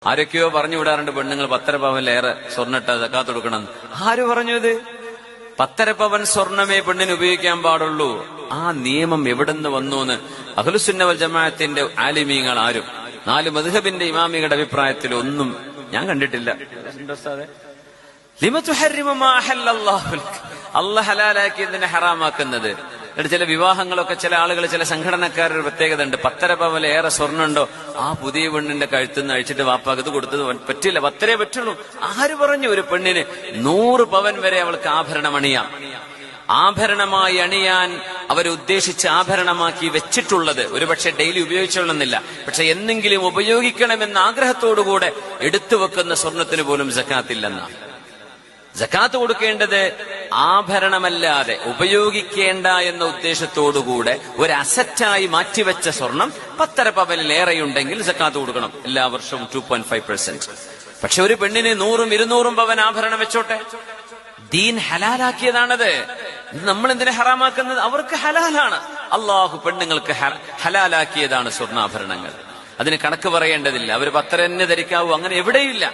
ആരൊക്കെയോ പറഞ്ഞു വിടാറുണ്ട് പെണ്ണുങ്ങൾ 10.5 പവനിലേറെ സ്വർണ്ണിട്ട സക്കാത്ത് കൊടുക്കണം. ആര് പറഞ്ഞു ഇത്? 10.5 പവൻ സ്വർണമേ പെണ്ണിന് ഉപയോഗിക്കാൻ പാടുള്ളൂ. ആ നിയമം എവിടെന്ന് വന്നൂന്ന് അഹ്ലുസുന്ന വൽ ജമാഅത്തിന്റെ ആലിമീങ്ങൾ ആരും 4 മദ്ഹബിന്റെ ഇമാമികളുടെ അഭിപ്രായത്തിൽ ഒന്നും ഞാൻ കണ്ടിട്ടില്ല. അല്ലാഹു ഹലാലാക്കിയതിനെ ഹറാമാക്കുന്നത്. എന്നിട്ട് ചില വിവാഹങ്ങളൊക്കെ ചില ആളുകൾ, ചില സംഘടനക്കാരുടെ പ്രത്യേകത ഉണ്ട്. 10.5 പവനിലേറെ സ്വർണ്ണുണ്ടോ ആ പുതിയ പെണ്ണിന്റെ കഴുത്തുനിന്ന് അഴിച്ചിട്ട് വാപ്പാക്ക് ഇത് കൊടുത്തത് പറ്റില്ല, 10 പറ്റുള്ളൂ. ആര് പറഞ്ഞു? ഒരു പെണ്ണിന് 100 പവൻ വരെ അവൾക്ക് ആഭരണം അണിയാം. ആഭരണമായി അണിയാൻ അവരുദ്ദേശിച്ച് ആഭരണമാക്കി വെച്ചിട്ടുള്ളത് ഒരുപക്ഷെ ഡെയിലി ഉപയോഗിച്ചോളുന്നില്ല, പക്ഷെ എന്നെങ്കിലും ഉപയോഗിക്കണമെന്ന ആഗ്രഹത്തോടുകൂടെ എടുത്തു വെക്കുന്ന സ്വർണത്തിന് പോലും സക്കാത്തില്ലെന്നാണ്. സക്കാത്ത് കൊടുക്കേണ്ടത് ആഭരണമല്ലാതെ ഉപയോഗിക്കേണ്ട എന്ന ഉദ്ദേശത്തോടുകൂടെ ഒരു അസറ്റായി മാറ്റിവെച്ച സ്വർണം 10.5 പവനിലേറെയുണ്ടെങ്കിൽ സക്കാത്ത് കൊടുക്കണം. എല്ലാ വർഷവും 2.5%. പക്ഷെ ഒരു പെണ്ണിന് 100ഉം 200ഉം പവൻ ആഭരണം വെച്ചോട്ടെ, ദീൻ ഹലാലാക്കിയതാണത്. നമ്മൾ എന്തിനെ ഹറാമാക്കുന്നത്? അവർക്ക് ഹലാലാണ്. അള്ളാഹു പെണ്ണുങ്ങൾക്ക് ഹലാലാക്കിയതാണ് സ്വർണ്ണാഭരണങ്ങൾ. അതിന് കണക്ക് പറയേണ്ടതില്ല. അവർ 10 തന്നെ ധരിക്കാവൂ, അങ്ങനെ എവിടെയില്ല.